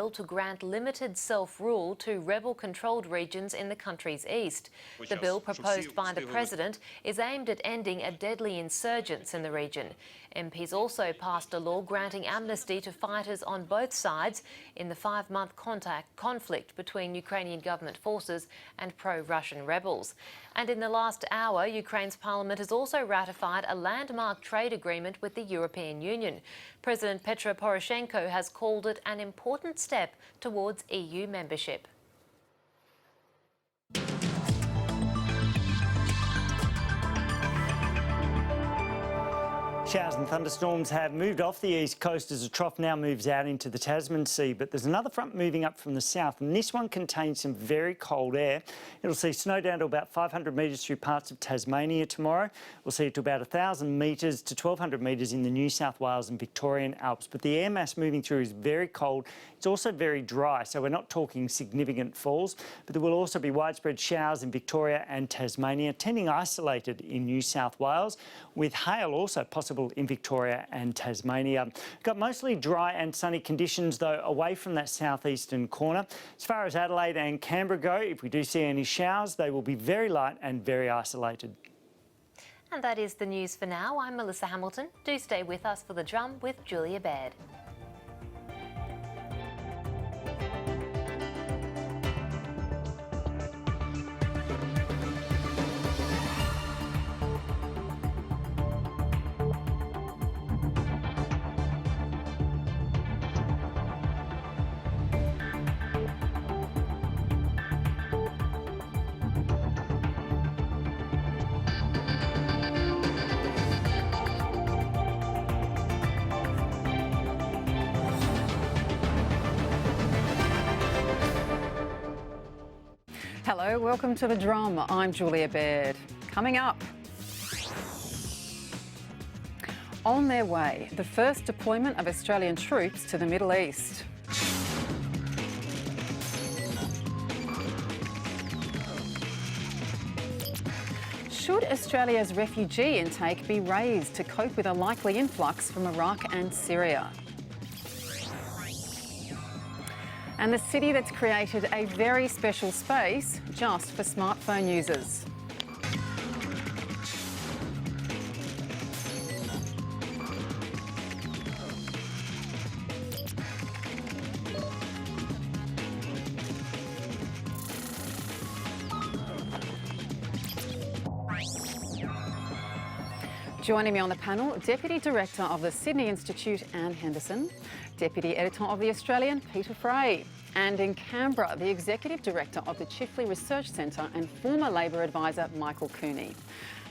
bill to grant limited self-rule to rebel-controlled regions in the country's east. The bill proposed by the President is aimed at ending a deadly insurgence in the region. MPs also passed a law granting amnesty to fighters on both sides in the 5-month conflict between Ukrainian government forces and pro-Russian rebels. And in the last hour, Ukraine's parliament has also ratified a landmark trade agreement with the European Union. President Petro Poroshenko has called it an important step towards EU membership. Showers and thunderstorms have moved off the east coast as a trough now moves out into the Tasman Sea, but there's another front moving up from the south, and this one contains some very cold air. It'll see snow down to about 500 metres through parts of Tasmania tomorrow. We'll see it to about 1,000 metres to 1,200 metres in the New South Wales and Victorian Alps, but the air mass moving through is very cold. It's also very dry, so we're not talking significant falls, but there will also be widespread showers in Victoria and Tasmania, tending isolated in New South Wales, with hail also possible in Victoria and Tasmania. Got mostly dry and sunny conditions, though, away from that southeastern corner. As far as Adelaide and Canberra go, if we do see any showers, they will be very light and very isolated. And that is the news for now. I'm Melissa Hamilton. Do stay with us for The Drum with Julia Baird. Hello, welcome to The Drum. I'm Julia Baird. Coming up, on their way, the first deployment of Australian troops to the Middle East. Should Australia's refugee intake be raised to cope with a likely influx from Iraq and Syria? And the city that's created a very special space just for smartphone users. Joining me on the panel, Deputy Director of the Sydney Institute, Anne Henderson, Deputy Editor of The Australian, Peter Fray, and in Canberra, the Executive Director of the Chifley Research Centre and former Labor Advisor, Michael Cooney.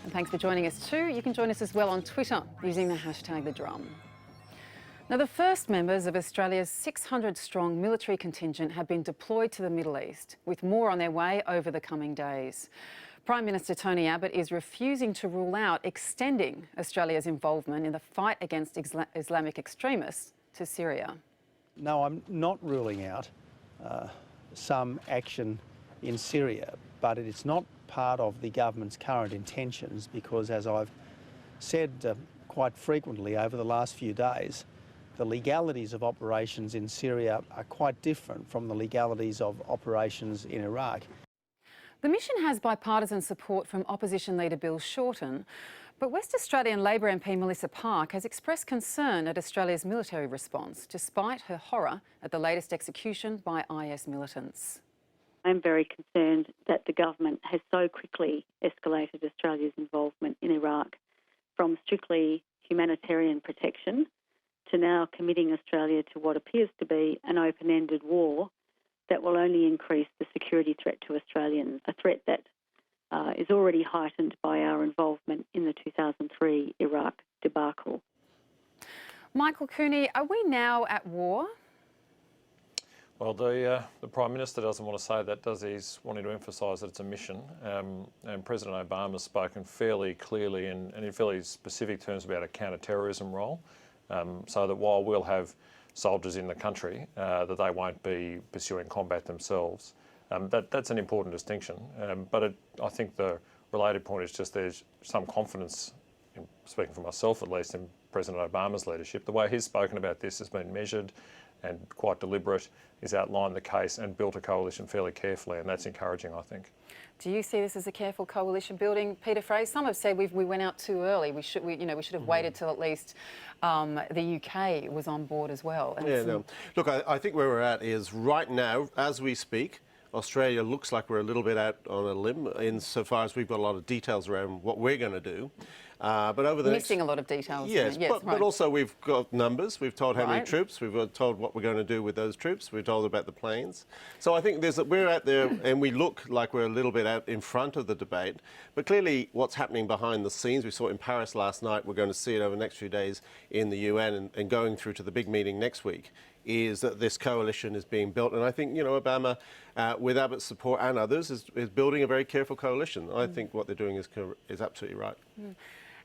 And thanks for joining us too. You can join us as well on Twitter using the hashtag #TheDrum. Now, the first members of Australia's 600-strong military contingent have been deployed to the Middle East, with more on their way over the coming days. Prime Minister Tony Abbott is refusing to rule out extending Australia's involvement in the fight against Islamic extremists to Syria. No, I'm not ruling out some action in Syria, but it's not part of the government's current intentions because, as I've said quite frequently over the last few days, the legalities of operations in Syria are quite different from the legalities of operations in Iraq. The mission has bipartisan support from opposition leader Bill Shorten, but West Australian Labor MP Melissa Park has expressed concern at Australia's military response, despite her horror at the latest execution by IS militants. I'm very concerned that the government has so quickly escalated Australia's involvement in Iraq from strictly humanitarian protection to now committing Australia to what appears to be an open-ended war that will only increase the security threat to Australians, a threat that is already heightened by our involvement in the 2003 Iraq debacle. Michael Cooney, are we now at war? Well, the Prime Minister doesn't want to say that, does he? He's wanting to emphasise that it's a mission. And President Obama's spoken fairly clearly and in fairly specific terms about a counter-terrorism role, so that while we'll have soldiers in the country, that they won't be pursuing combat themselves. That's an important distinction. But I think the related point is just there's some confidence, speaking for myself at least, in President Obama's leadership. The way he's spoken about this has been measured. and quite deliberate. He's outlined the case and built a coalition fairly carefully, and that's encouraging, I think. Do you see this as a careful coalition building, Peter Fray? Some have said we went out too early. We should have waited till at least the UK was on board as well. And yeah, no. Look, I think where we're at is right now, as we speak, Australia looks like we're a little bit out on a limb insofar as we've got a lot of details around what we're going to do. But over the missing a lot of details. Yes, right. but also we've got numbers. We've told how many Right. troops. We've told what we're going to do with those troops. We've told about the planes. So I think we're out there and we look like we're a little bit out in front of the debate. But clearly what's happening behind the scenes, we saw it in Paris last night, we're going to see it over the next few days in the UN and going through to the big meeting next week, is that this coalition is being built. And I think, Obama, with Abbott's support and others, is building a very careful coalition. I think what they're doing is absolutely right.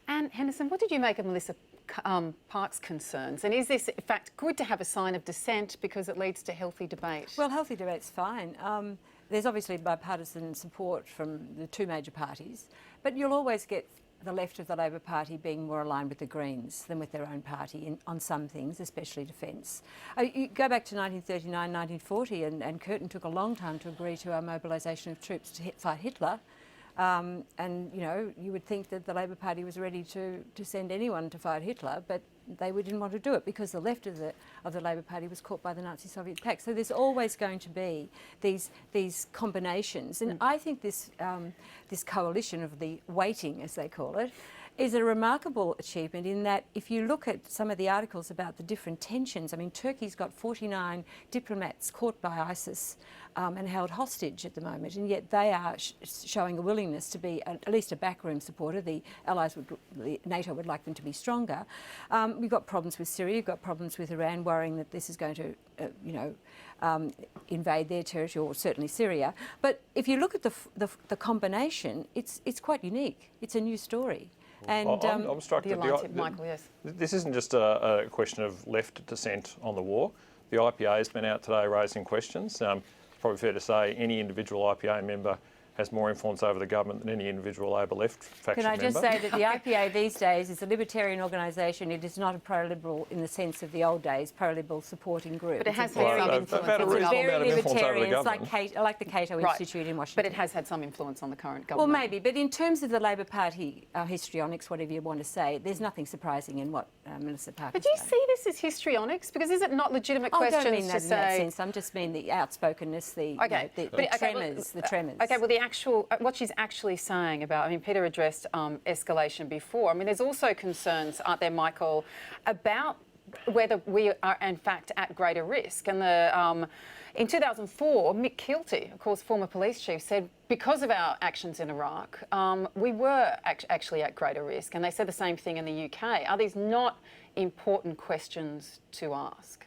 Anne Henderson, what did you make of Melissa Park's concerns? And is this, in fact, good to have a sign of dissent because it leads to healthy debate? Well, healthy debate's fine. There's obviously bipartisan support from the two major parties, but you'll always get the left of the Labor Party being more aligned with the Greens than with their own party on some things, especially defence. You go back to 1939, 1940, and Curtin took a long time to agree to our mobilisation of troops to fight Hitler. And, you would think that the Labor Party was ready to send anyone to fight Hitler, but they didn't want to do it because the left of the Labor Party was caught by the Nazi-Soviet pact. So there's always going to be these combinations. And I think this coalition of the waiting, as they call it, is a remarkable achievement in that if you look at some of the articles about the different tensions, I mean, Turkey's got 49 diplomats caught by ISIS and held hostage at the moment, and yet they are showing a willingness to be at least a backroom supporter. The allies NATO would like them to be stronger. We've got problems with Syria, we've got problems with Iran worrying that this is going to, invade their territory, or certainly Syria. But if you look at the combination, it's quite unique. It's a new story. And I'm struck the that alliance, Michael, yes. This isn't just a question of left dissent on the war. The IPA has been out today raising questions. It's probably fair to say any individual IPA member has more influence over the government than any individual Labor left faction member. Can I just say that the IPA these days is a libertarian organisation. It is not a pro-liberal in the sense of the old days, pro-liberal supporting group. But it has very had some influence. About a reasonable amount of influence over the government. like the Cato Right. Institute in Washington. But it has had some influence on the current Well, government. maybe, but in terms of the Labor Party histrionics, whatever you want to say, there's nothing surprising in what Melissa Parker. But do you see this as histrionics? Because is it not legitimate I questions don't mean to that in say? that sense. I just mean the outspokenness, the tremors, the tremors. Okay, well, the actual what she's actually saying about, I mean, Peter addressed escalation before. I mean, there's also concerns, aren't there, Michael, about whether we are in fact at greater risk. And in 2004, Mick Keelty, of course, former police chief, said because of our actions in Iraq, we were actually at greater risk. And they said the same thing in the UK. Are these not important questions to ask?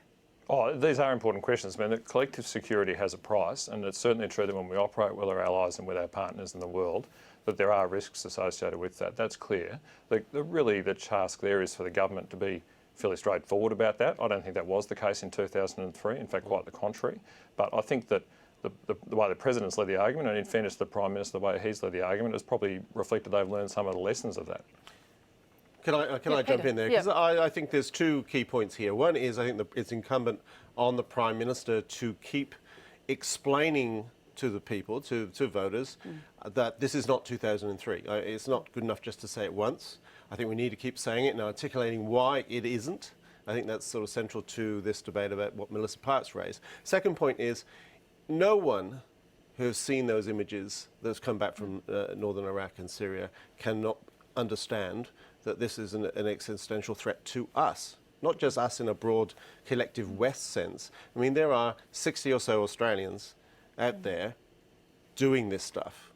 Oh, these are important questions. I mean, that collective security has a price, and it's certainly true that when we operate with our allies and with our partners in the world, that there are risks associated with that. That's clear. Really, the task there is for the government to be fairly straightforward about that. I don't think that was the case in 2003. In fact, quite the contrary. But I think that the way the President's led the argument, and in fairness to the Prime Minister, the way he's led the argument, has probably reflected they've learned some of the lessons of that. Can I jump in there? Because I think there's two key points here. One is I think it's incumbent on the Prime Minister to keep explaining to the people, to voters, that this is not 2003. It's not good enough just to say it once. I think we need to keep saying it and articulating why it isn't. I think that's sort of central to this debate about what Melissa Park's raised. Second point is, no one who has seen those images that's come back from northern Iraq and Syria cannot understand that this is an existential threat to us, not just us in a broad collective West sense. I mean, there are 60 or so Australians out there doing this stuff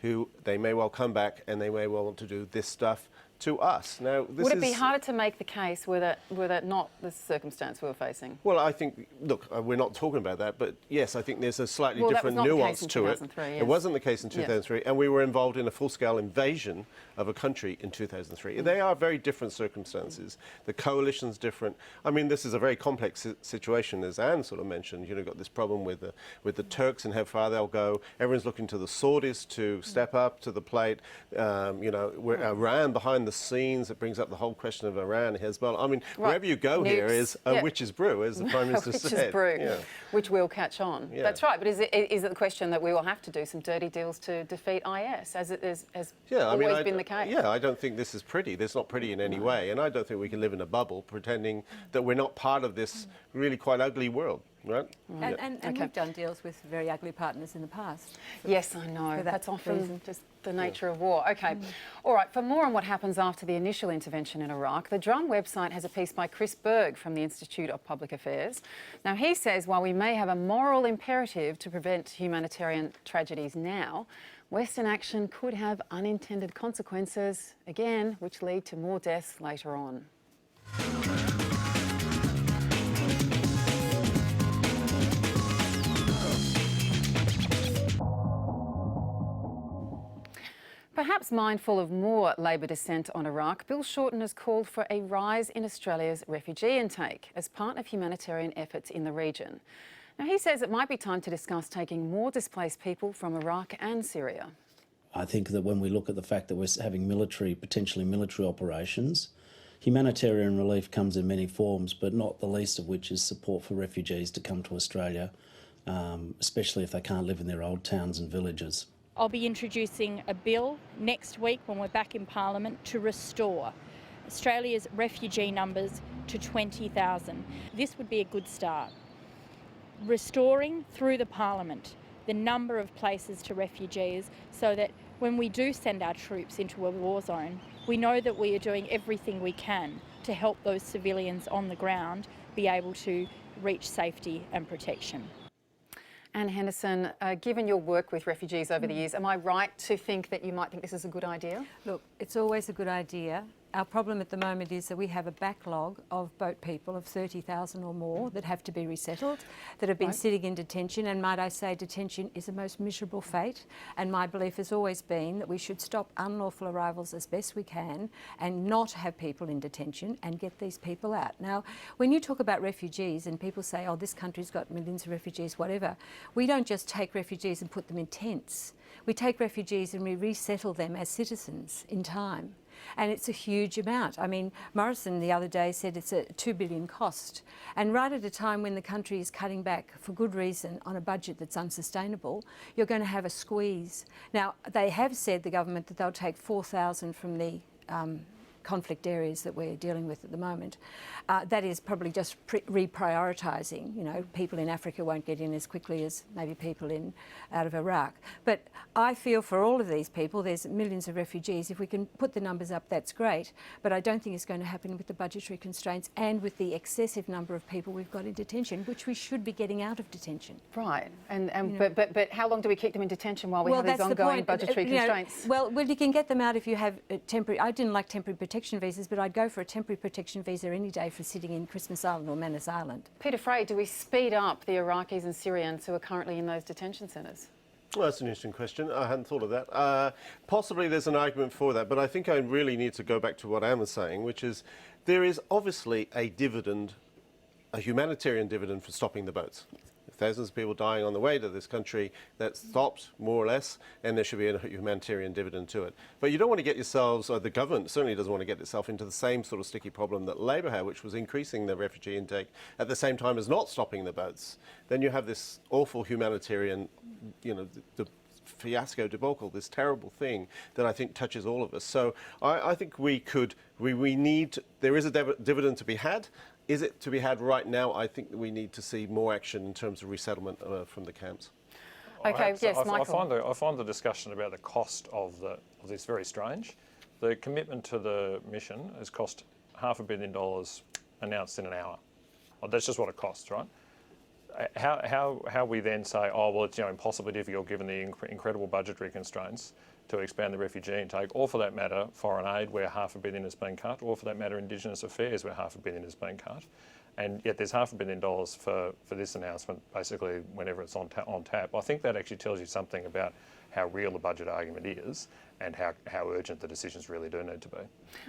who they may well come back and they may well want to do this stuff to us. Now, this Would it be harder to make the case were that not the circumstance we were facing? Well, I think, look, we're not talking about that, but yes, I think there's a slightly different nuance to it. Yes. It wasn't the case in 2003, and we were involved in a full-scale invasion of a country in 2003. They are very different circumstances. The coalition's different. I mean, this is a very complex situation, as Anne sort of mentioned. You've got this problem with the Turks and how far they'll go. Everyone's looking to the Saudis to step up to the plate. We're Iran behind the scenes. It brings up the whole question of Iran, Hezbollah. I mean, wherever you go here is a witch's brew, as the Prime Minister said. Witch's brew, which will catch on. Yeah. That's right, but is it the question that we will have to do some dirty deals to defeat IS, as it has always been the case? Yeah, I don't think this is pretty. It's not pretty in any way, and I don't think we can live in a bubble pretending that we're not part of this really quite ugly world. Right? And we've done deals with very ugly partners in the past. Yes, I know. That's often just the nature of war. OK. All right, for more on what happens after the initial intervention in Iraq, the Drum website has a piece by Chris Berg from the Institute of Public Affairs. Now, he says while we may have a moral imperative to prevent humanitarian tragedies now, Western action could have unintended consequences, again, which lead to more deaths later on. Perhaps mindful of more Labor dissent on Iraq, Bill Shorten has called for a rise in Australia's refugee intake as part of humanitarian efforts in the region. Now, he says it might be time to discuss taking more displaced people from Iraq and Syria. I think that when we look at the fact that we're having potentially military operations, humanitarian relief comes in many forms, but not the least of which is support for refugees to come to Australia, especially if they can't live in their old towns and villages. I'll be introducing a bill next week when we're back in Parliament to restore Australia's refugee numbers to 20,000. This would be a good start. Restoring through the Parliament the number of places to refugees so that when we do send our troops into a war zone, we know that we are doing everything we can to help those civilians on the ground be able to reach safety and protection. Anne Henderson, given your work with refugees over the years, am I right to think that you might think this is a good idea? Look, it's always a good idea. Our problem at the moment is that we have a backlog of boat people of 30,000 or more that have to be resettled, that have been sitting in detention, and might I say detention is a most miserable fate, and my belief has always been that we should stop unlawful arrivals as best we can and not have people in detention and get these people out. Now, when you talk about refugees and people say, oh, this country's got millions of refugees, whatever, we don't just take refugees and put them in tents. We take refugees and we resettle them as citizens in time. And it's a huge amount. I mean, Morrison the other day said it's a $2 billion cost. And right at a time when the country is cutting back for good reason on a budget that's unsustainable, you're going to have a squeeze. Now, they have said, the government, that they'll take 4,000 from the conflict areas that we're dealing with at the moment. That is probably just reprioritising. You know, people in Africa won't get in as quickly as maybe people out of Iraq. But I feel for all of these people, there's millions of refugees. If we can put the numbers up, that's great. But I don't think it's going to happen with the budgetary constraints and with the excessive number of people we've got in detention, which we should be getting out of detention. Right. But how long do we keep them in detention while we have these ongoing budgetary constraints? Well, you can get them out if you have temporary. I didn't like temporary protection visas, but I'd go for a temporary protection visa any day for sitting in Christmas Island or Manus Island. Peter Fray, do we speed up the Iraqis and Syrians who are currently in those detention centres? Well, that's an interesting question. I hadn't thought of that. Possibly there's an argument for that, but I think I really need to go back to what Anne was saying, which is there is obviously a dividend, a humanitarian dividend for stopping the boats. Thousands of people dying on the way to this country, that stopped, more or less, and there should be a humanitarian dividend to it. But you don't want to get yourselves, or the government certainly doesn't want to get itself into the same sort of sticky problem that Labor had, which was increasing the refugee intake at the same time as not stopping the boats. Then you have this awful humanitarian, you know, the fiasco debacle, this terrible thing that I think touches all of us. So I think there is a dividend to be had. Is it to be had right now? I think that we need to see more action in terms of resettlement from the camps. Okay, yes, Michael. I find the discussion about the cost of this very strange. The commitment to the mission has cost $500 million announced in an hour. Well, that's just what it costs, right? How we then say, oh, well, it's impossibly difficult given the incredible budgetary constraints to expand the refugee intake, or for that matter, foreign aid where $500 million has been cut, or for that matter, Indigenous affairs where $500 million has been cut. And yet there's $500 million for this announcement, basically, whenever it's on tap. I think that actually tells you something about how real the budget argument is and how urgent the decisions really do need to be.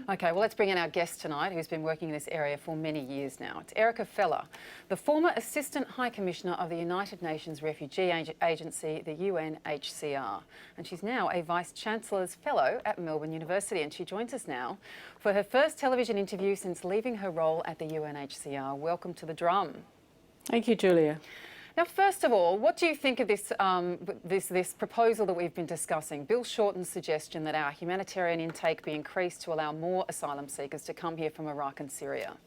OK, well, let's bring in our guest tonight, who's been working in this area for many years now. It's Erica Feller, the former Assistant High Commissioner of the United Nations Refugee Agency, the UNHCR. And she's now a Vice-Chancellor's Fellow at Melbourne University. And she joins us now for her first television interview since leaving her role at the UNHCR. Welcome to The Drum. Thank you, Julia. Now, first of all, what do you think of this, this proposal that we've been discussing? Bill Shorten's suggestion that our humanitarian intake be increased to allow more asylum seekers to come here from Iraq and Syria.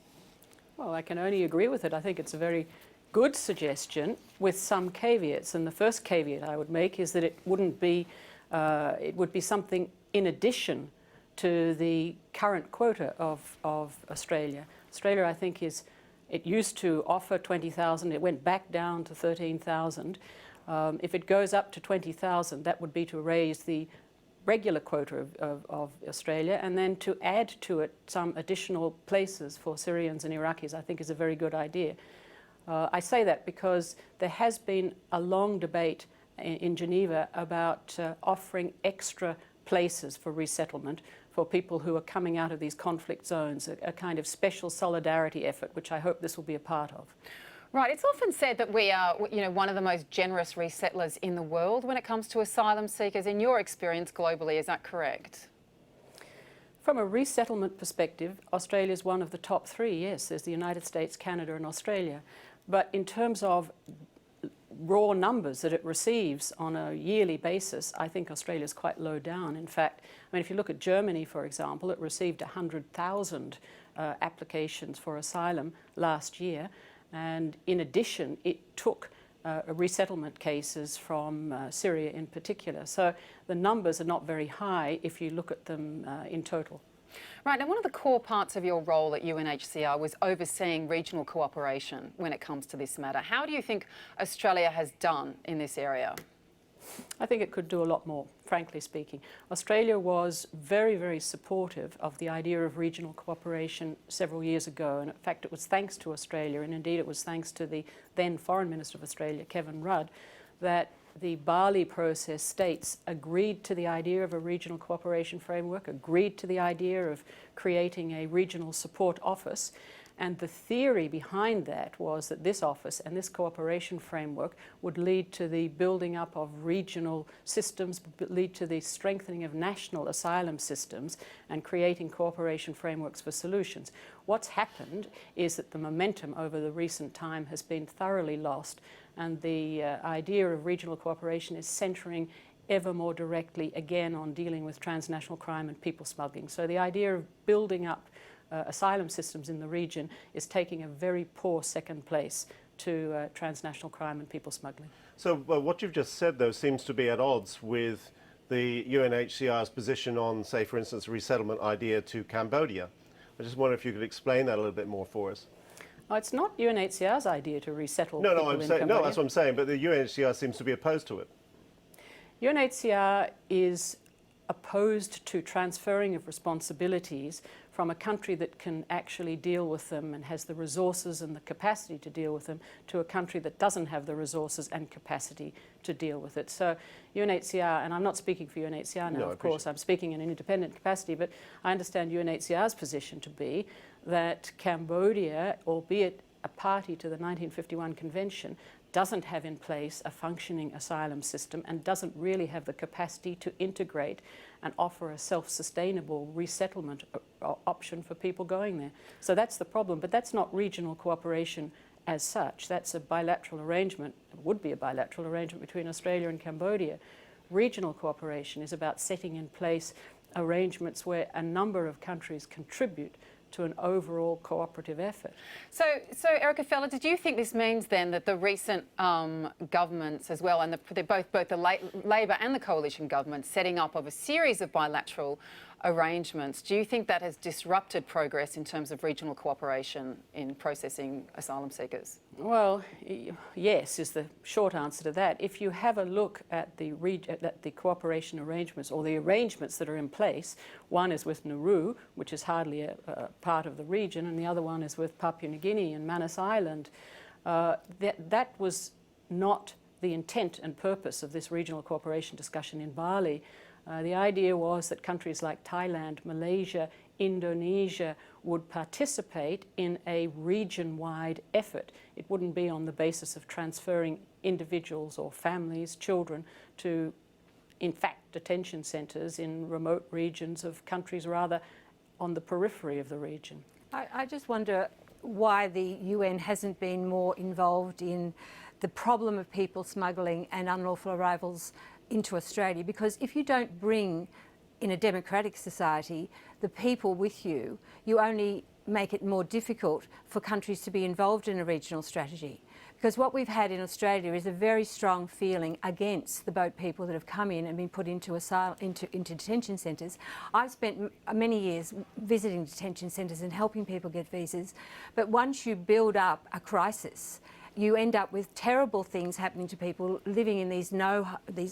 Well, I can only agree with it. I think it's a very good suggestion with some caveats. And the first caveat I would make is that it wouldn't be, it would be something in addition to the current quota of Australia. Australia, I think, it used to offer 20,000. It went back down to 13,000. If it goes up to 20,000, that would be to raise the regular quota of Australia, and then to add to it some additional places for Syrians and Iraqis, I think is a very good idea. I say that because there has been a long debate in Geneva about offering extra places for resettlement for people who are coming out of these conflict zones, a kind of special solidarity effort, which I hope this will be a part of. Right, it's often said that we are, one of the most generous resettlers in the world when it comes to asylum seekers. In your experience globally, is that correct? From a resettlement perspective, Australia is one of the top three, yes. There's the United States, Canada and Australia. But in terms of raw numbers that it receives on a yearly basis, I think Australia is quite low down. In fact, I mean, if you look at Germany, for example, it received 100,000 applications for asylum last year. And in addition, it took resettlement cases from Syria in particular. So the numbers are not very high if you look at them in total. Right, now one of the core parts of your role at UNHCR was overseeing regional cooperation when it comes to this matter. How do you think Australia has done in this area? I think it could do a lot more, frankly speaking. Australia was very, very supportive of the idea of regional cooperation several years ago, and in fact it was thanks to Australia, and indeed it was thanks to the then Foreign Minister of Australia, Kevin Rudd, that the Bali process states agreed to the idea of a regional cooperation framework, agreed to the idea of creating a regional support office. And the theory behind that was that this office and this cooperation framework would lead to the building up of regional systems, lead to the strengthening of national asylum systems and creating cooperation frameworks for solutions. What's happened is that the momentum over the recent time has been thoroughly lost, and the idea of regional cooperation is centering ever more directly again on dealing with transnational crime and people smuggling. So the idea of building up asylum systems in the region is taking a very poor second place to transnational crime and people smuggling. So what you've just said, though, seems to be at odds with the UNHCR's position on, say, for instance, a resettlement idea to Cambodia. I just wonder if you could explain that a little bit more for us. Oh, it's not UNHCR's idea to resettle people I'm in saying, Cambodia. no, that's what I'm saying, but the UNHCR seems to be opposed to it. UNHCR is opposed to transferring of responsibilities from a country that can actually deal with them and has the resources and the capacity to deal with them to a country that doesn't have the resources and capacity to deal with it. So UNHCR, and I'm not speaking for UNHCR now, of course, I'm speaking in an independent capacity, but I understand UNHCR's position to be that Cambodia, albeit a party to the 1951 Convention, doesn't have in place a functioning asylum system and doesn't really have the capacity to integrate and offer a self-sustainable resettlement option for people going there. So that's the problem, but that's not regional cooperation as such. That's a bilateral arrangement, it would be a bilateral arrangement between Australia and Cambodia. Regional cooperation is about setting in place arrangements where a number of countries contribute to an overall cooperative effort. So Erica Feller, did you think this means then that the recent governments as well, and both the Labor and the coalition government setting up of a series of bilateral arrangements, do you think that has disrupted progress in terms of regional cooperation in processing asylum seekers? Well, yes is the short answer to that. If you have a look at the cooperation arrangements or the arrangements that are in place, one is with Nauru, which is hardly a part of the region, and the other one is with Papua New Guinea and Manus Island. That was not the intent and purpose of this regional cooperation discussion in Bali. The idea was that countries like Thailand, Malaysia, Indonesia would participate in a region-wide effort. It wouldn't be on the basis of transferring individuals or families, children, to, in fact, detention centres in remote regions of countries rather on the periphery of the region. I just wonder why the UN hasn't been more involved in the problem of people smuggling and unlawful arrivals into Australia, because if you don't bring, in a democratic society, the people with you, you only make it more difficult for countries to be involved in a regional strategy. Because what we've had in Australia is a very strong feeling against the boat people that have come in and been put into detention centres. I've spent many years visiting detention centres and helping people get visas, but once you build up a crisis, you end up with terrible things happening to people living in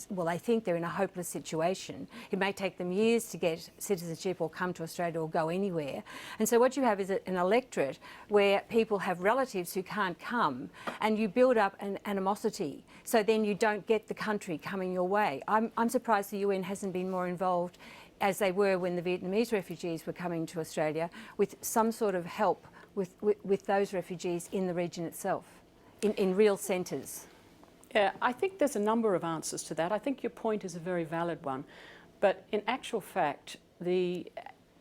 well, they think they're in a hopeless situation. It may take them years to get citizenship or come to Australia or go anywhere. And so what you have is an electorate where people have relatives who can't come, and you build up an animosity. So then you don't get the country coming your way. I'm surprised the UN hasn't been more involved, as they were when the Vietnamese refugees were coming to Australia, with some sort of help with those refugees in the region itself. In real centres? Yeah, I think there's a number of answers to that. I think your point is a very valid one. But in actual fact, the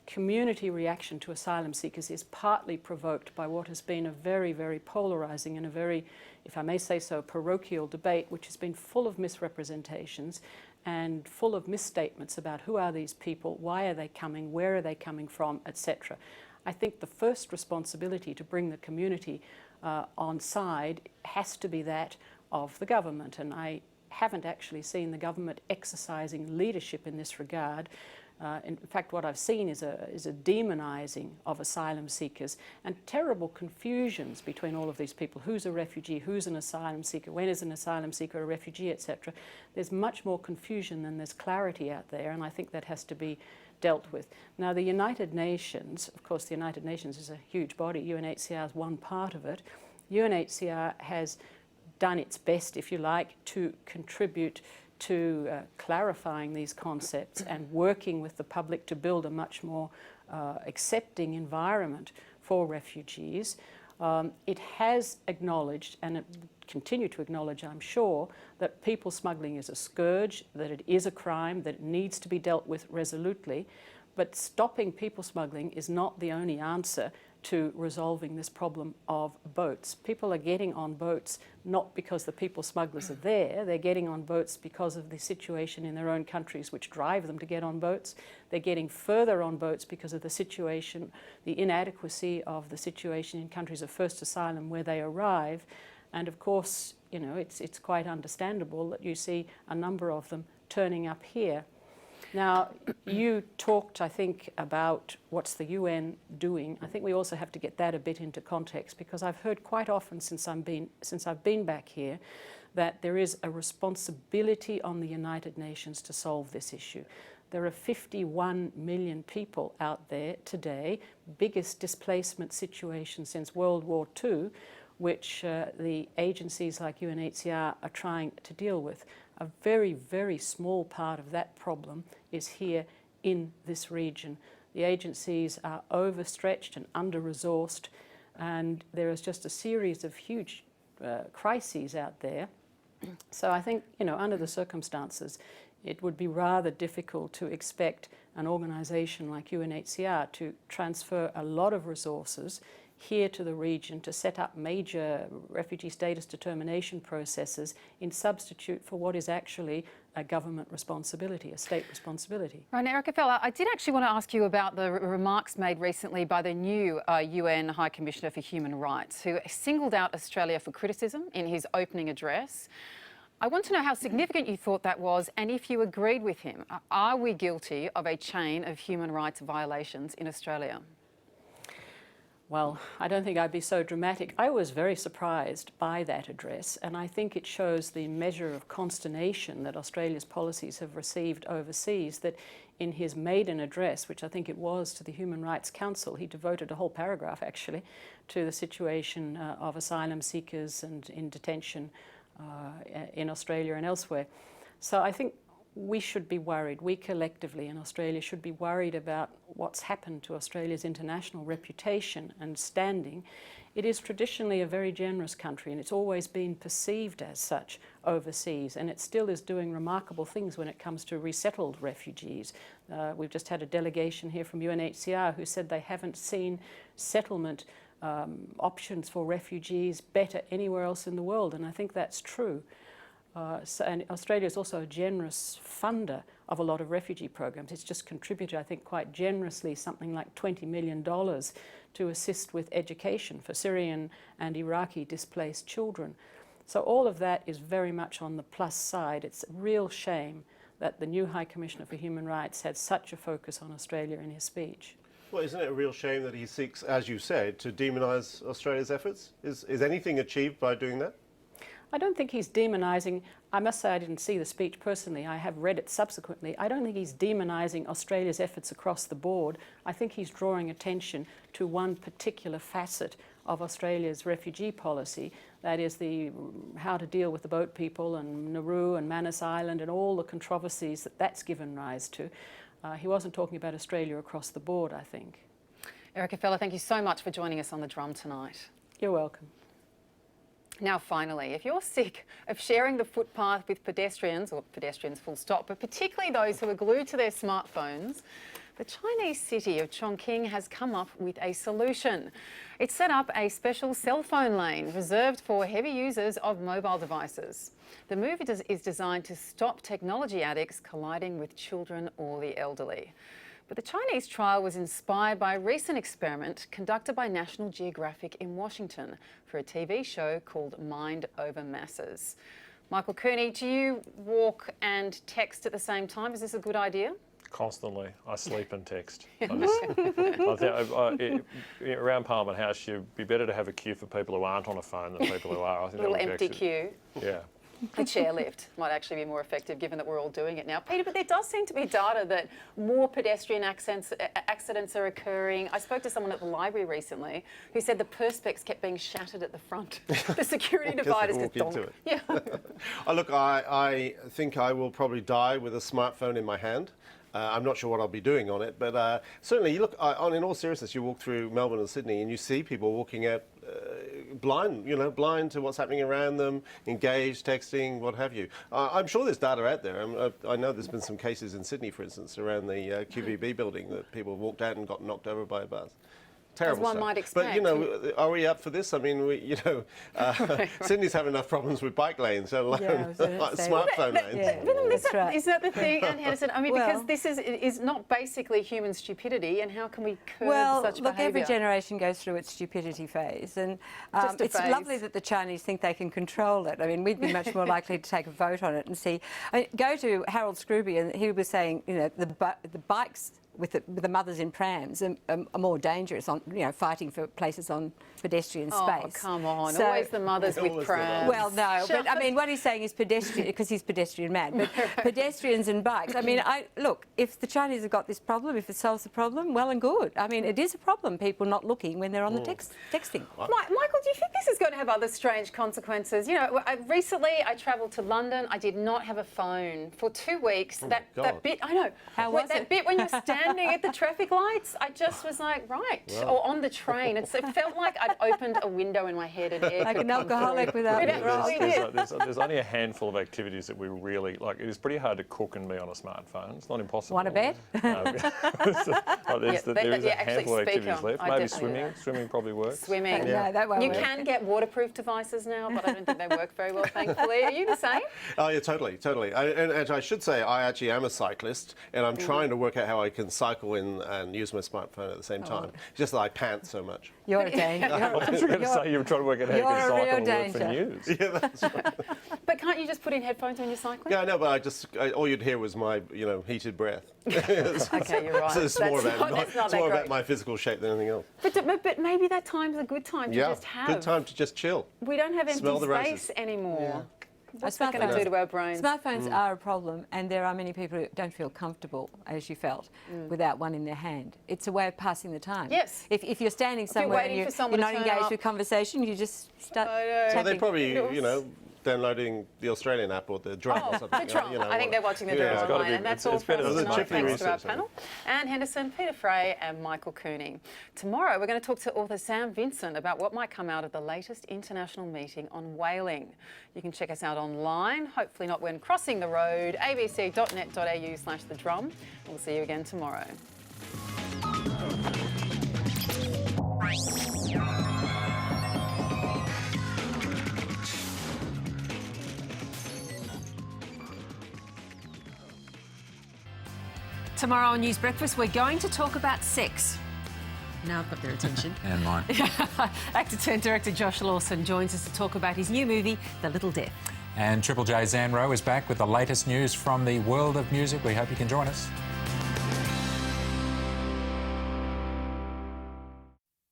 community reaction to asylum seekers is partly provoked by what has been a very, very polarising and a very, if I may say so, parochial debate, which has been full of misrepresentations and full of misstatements about who are these people, why are they coming, where are they coming from, etc. I think the first responsibility to bring the community on side has to be that of the government, and I haven't actually seen the government exercising leadership in this regard. In fact, what I've seen is a demonising of asylum seekers and terrible confusions between all of these people. Who's a refugee? Who's an asylum seeker? When is an asylum seeker a refugee, etc.? There's much more confusion than there's clarity out there, and I think that has to be dealt with. Now, the United Nations, of course, the United Nations is a huge body. UNHCR is one part of it. UNHCR has done its best, if you like, to contribute to clarifying these concepts and working with the public to build a much more accepting environment for refugees. It has acknowledged, and it will continue to acknowledge, I'm sure, that people smuggling is a scourge, that it is a crime, that it needs to be dealt with resolutely. But stopping people smuggling is not the only answer to resolving this problem of boats. People are getting on boats not because the people smugglers are there, they're getting on boats because of the situation in their own countries which drive them to get on boats. They're getting further on boats because of the situation, the inadequacy of the situation in countries of first asylum where they arrive. And of course, you know, it's quite understandable that you see a number of them turning up here. Now, you talked, I think, about what's the UN doing. I think we also have to get that a bit into context, because I've heard quite often since I've been back here that there is a responsibility on the United Nations to solve this issue. There are 51 million people out there today, biggest displacement situation since World War II, which the agencies like UNHCR are trying to deal with. A very, very small part of that problem is here in this region. The agencies are overstretched and under-resourced, and there is just a series of huge crises out there. So I think, you know, under the circumstances, it would be rather difficult to expect an organisation like UNHCR to transfer a lot of resources here to the region to set up major refugee status determination processes in substitute for what is actually a government responsibility, a state responsibility. Right, now, Erica Feller, I did actually want to ask you about the remarks made recently by the new UN High Commissioner for Human Rights, who singled out Australia for criticism in his opening address. I want to know how significant you thought that was, and if you agreed with him. Are we guilty of a chain of human rights violations in Australia? Well, I don't think I'd be so dramatic. I was very surprised by that address, and I think it shows the measure of consternation that Australia's policies have received overseas, that in his maiden address, which I think it was to the Human Rights Council, he devoted a whole paragraph actually to the situation of asylum seekers and in detention in Australia and elsewhere. So I think we should be worried, we collectively in Australia should be worried about what's happened to Australia's international reputation and standing. It is traditionally a very generous country, and it's always been perceived as such overseas, and it still is doing remarkable things when it comes to resettled refugees. We've just had a delegation here from UNHCR who said they haven't seen settlement options for refugees better anywhere else in the world, and I think that's true. And Australia is also a generous funder of a lot of refugee programs. It's just contributed, I think, quite generously, something like $20 million to assist with education for Syrian and Iraqi displaced children. So all of that is very much on the plus side. It's a real shame that the new High Commissioner for Human Rights had such a focus on Australia in his speech. Well, isn't it a real shame that he seeks, as you said, to demonise Australia's efforts? Is anything achieved by doing that? I don't think he's demonising. I must say I didn't see the speech personally. I have read it subsequently. I don't think he's demonising Australia's efforts across the board. I think he's drawing attention to one particular facet of Australia's refugee policy, that is how to deal with the boat people and Nauru and Manus Island and all the controversies that that's given rise to. He wasn't talking about Australia across the board, I think. Erica Feller, thank you so much for joining us on The Drum tonight. You're welcome. Now finally, if you're sick of sharing the footpath with pedestrians, or pedestrians full stop, but particularly those who are glued to their smartphones, the Chinese city of Chongqing has come up with a solution. It's set up a special cell phone lane reserved for heavy users of mobile devices. The move is designed to stop technology addicts colliding with children or the elderly. But the Chinese trial was inspired by a recent experiment conducted by National Geographic in Washington for a TV show called Mind Over Masses. Michael Cooney, do you walk and text at the same time? Is this a good idea? Constantly. I sleep and text. Around Parliament House, you'd be better to have a queue for people who aren't on a phone than people who are. I think a little empty queue. Yeah. The chairlift might actually be more effective given that we're all doing it now. Peter, but there does seem to be data that more pedestrian accidents are occurring. I spoke to someone at the library recently who said the perspex kept being shattered at the front. The security dividers just donk. Yeah. Look, I think I will probably die with a smartphone in my hand. I'm not sure what I'll be doing on it, but certainly you look, in all seriousness, you walk through Melbourne and Sydney and you see people walking out blind to what's happening around them, engaged, texting, what have you. I'm sure there's data out there. I know there's been some cases in Sydney, for instance, around the QVB building that people walked out and got knocked over by a bus. Terrible As one stuff. might expect. But, are we up for this? I mean, Sydney's having enough problems with bike lanes, let alone smartphone lanes. Yeah, is that the thing, Anne Henderson? I mean, because this is not basically human stupidity, and how can we curb such behaviour? Look, every generation goes through its stupidity phase, and it's lovely that the Chinese think they can control it. I mean, we'd be much more likely to take a vote on it and see. Go to Harold Scrooby, and he was saying, the bikes with the mothers in prams are more dangerous on, fighting for places on pedestrian space. Oh, come on. So, always the mothers with prams. Well, no, but I mean, what he's saying is pedestrian, because he's pedestrian mad, but pedestrians and bikes. I mean, look, if the Chinese have got this problem, if it solves the problem, well and good. I mean, it is a problem, people not looking when they're on the texting. Michael, do you think this is going to have other strange consequences? Recently I travelled to London. I did not have a phone for 2 weeks. That bit, I know. How was that bit when you're standing at the traffic lights, I just was like, right. Well. Or on the train. It felt like I'd opened a window in my head and air. Like an alcoholic without there's only a handful of activities that we really like. It is pretty hard to cook and be on a smartphone. It's not impossible. Want a bed? There is a handful of activities left. Maybe swimming. Swimming probably works. Swimming. Yeah. No, that won't work. You can get waterproof devices now, but I don't think they work very well, thankfully. Are you the same? Oh, yeah, totally. And I should say, I actually am a cyclist, and I'm trying to work out how I can cycle in and use my smartphone at the same time. Just that I pant so much. You're a danger. I was going to say you were trying to work out how you can cycle and work for news. Yeah, that's right. But can't you just put in headphones when you're cycling? Yeah, no, but all you'd hear was my, heated breath. Okay, you're right. So it's more about my physical shape than anything else. But maybe that time's a good time to just have. Good time to just chill. We don't have empty space anymore. Yeah. What's that going to do to our brains? Smartphones are a problem, and there are many people who don't feel comfortable, as you felt, without one in their hand. It's a way of passing the time. Yes. If you're standing somewhere and you're not engaged with conversation, you just start tapping. So they probably, downloading the Australian app or the Drum or something. The Drum. I think they're watching the Drum online, and that's all from us tonight. Thanks to our panel. Anne Henderson, Peter Fray and Michael Cooney. Tomorrow we're going to talk to author Sam Vincent about what might come out of the latest international meeting on whaling. You can check us out online, hopefully not when crossing the road, abc.net.au/the Drum. We'll see you again tomorrow. Tomorrow on News Breakfast, we're going to talk about sex. Now I've got their attention. And mine. Actor turned director Josh Lawson joins us to talk about his new movie, The Little Death. And Triple J's Anne Rowe is back with the latest news from the world of music. We hope you can join us.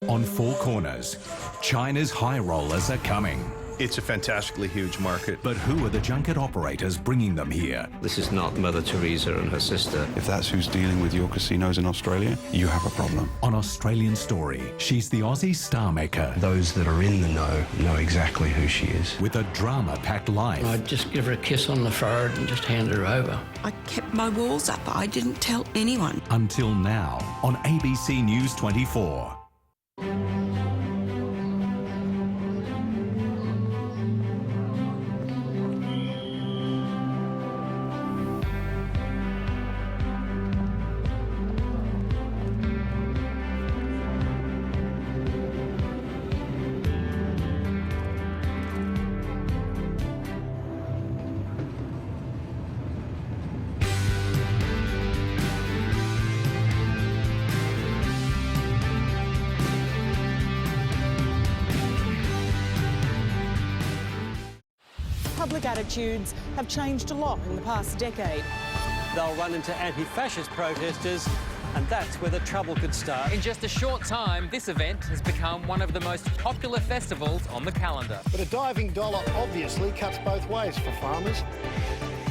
On Four Corners, China's high rollers are coming. It's a fantastically huge market. But who are the junket operators bringing them here? This is not Mother Teresa and her sister. If that's who's dealing with your casinos in Australia, you have a problem. On Australian Story, she's the Aussie star maker. Those that are in the know exactly who she is. With a drama-packed life. I'd just give her a kiss on the forehead and just hand her over. I kept my walls up. I didn't tell anyone. Until now, on ABC News 24. Public attitudes have changed a lot in the past decade. They'll run into anti-fascist protesters, and that's where the trouble could start. In just a short time, this event has become one of the most popular festivals on the calendar. But a diving dollar obviously cuts both ways for farmers.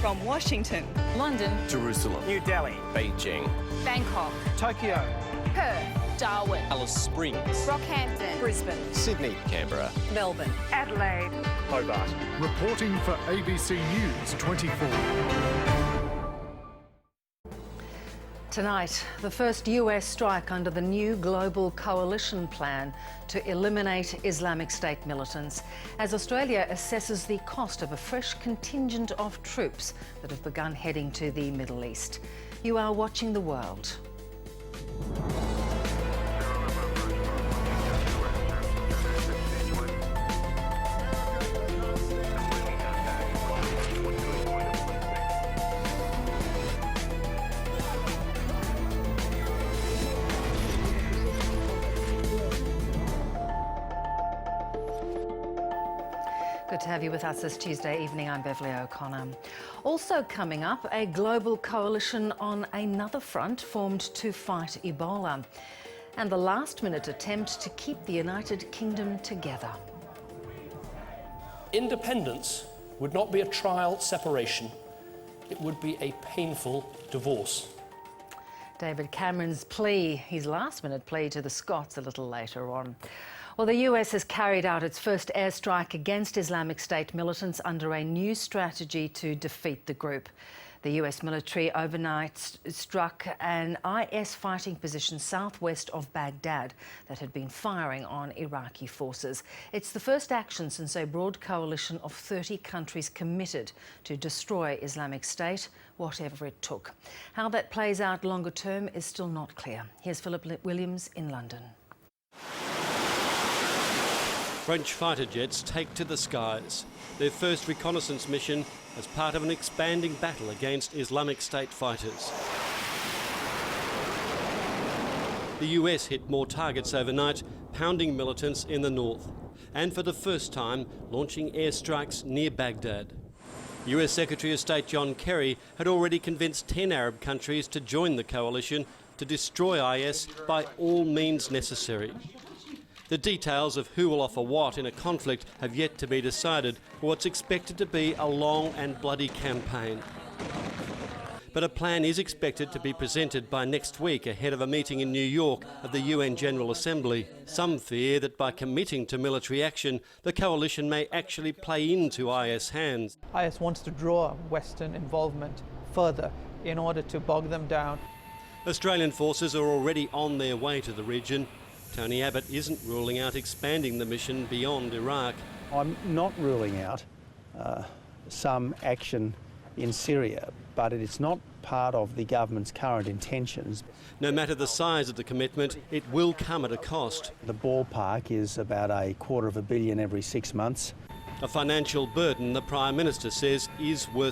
From Washington, London, Jerusalem, New Delhi, Beijing, Bangkok, Tokyo, Perth, Darwin, Alice Springs, Rockhampton, Brisbane, Sydney, Canberra, Melbourne, Adelaide, Hobart. Reporting for ABC News 24. Tonight, the first US strike under the new global coalition plan to eliminate Islamic State militants, as Australia assesses the cost of a fresh contingent of troops that have begun heading to the Middle East. You are watching The World. Good to have you with us this Tuesday evening. I'm Beverly O'Connor. Also coming up, a global coalition on another front formed to fight Ebola. And the last-minute attempt to keep the United Kingdom together. Independence would not be a trial separation. It would be a painful divorce. David Cameron's plea, his last-minute plea to the Scots a little later on. Well, the US has carried out its first airstrike against Islamic State militants under a new strategy to defeat the group. The US military overnight struck an IS fighting position southwest of Baghdad that had been firing on Iraqi forces. It's the first action since a broad coalition of 30 countries committed to destroy Islamic State, whatever it took. How that plays out longer term is still not clear. Here's Philip Williams in London. French fighter jets take to the skies, their first reconnaissance mission as part of an expanding battle against Islamic State fighters. The US hit more targets overnight, pounding militants in the north, and for the first time launching airstrikes near Baghdad. US Secretary of State John Kerry had already convinced 10 Arab countries to join the coalition to destroy IS by all means necessary. The details of who will offer what in a conflict have yet to be decided for what's expected to be a long and bloody campaign. But a plan is expected to be presented by next week ahead of a meeting in New York of the UN General Assembly. Some fear that by committing to military action, the coalition may actually play into IS hands. IS wants to draw Western involvement further in order to bog them down. Australian forces are already on their way to the region. Tony Abbott isn't ruling out expanding the mission beyond Iraq. I'm not ruling out some action in Syria, but it's not part of the government's current intentions. No matter the size of the commitment, it will come at a cost. The ballpark is about $250 million every 6 months. A financial burden the Prime Minister says is worth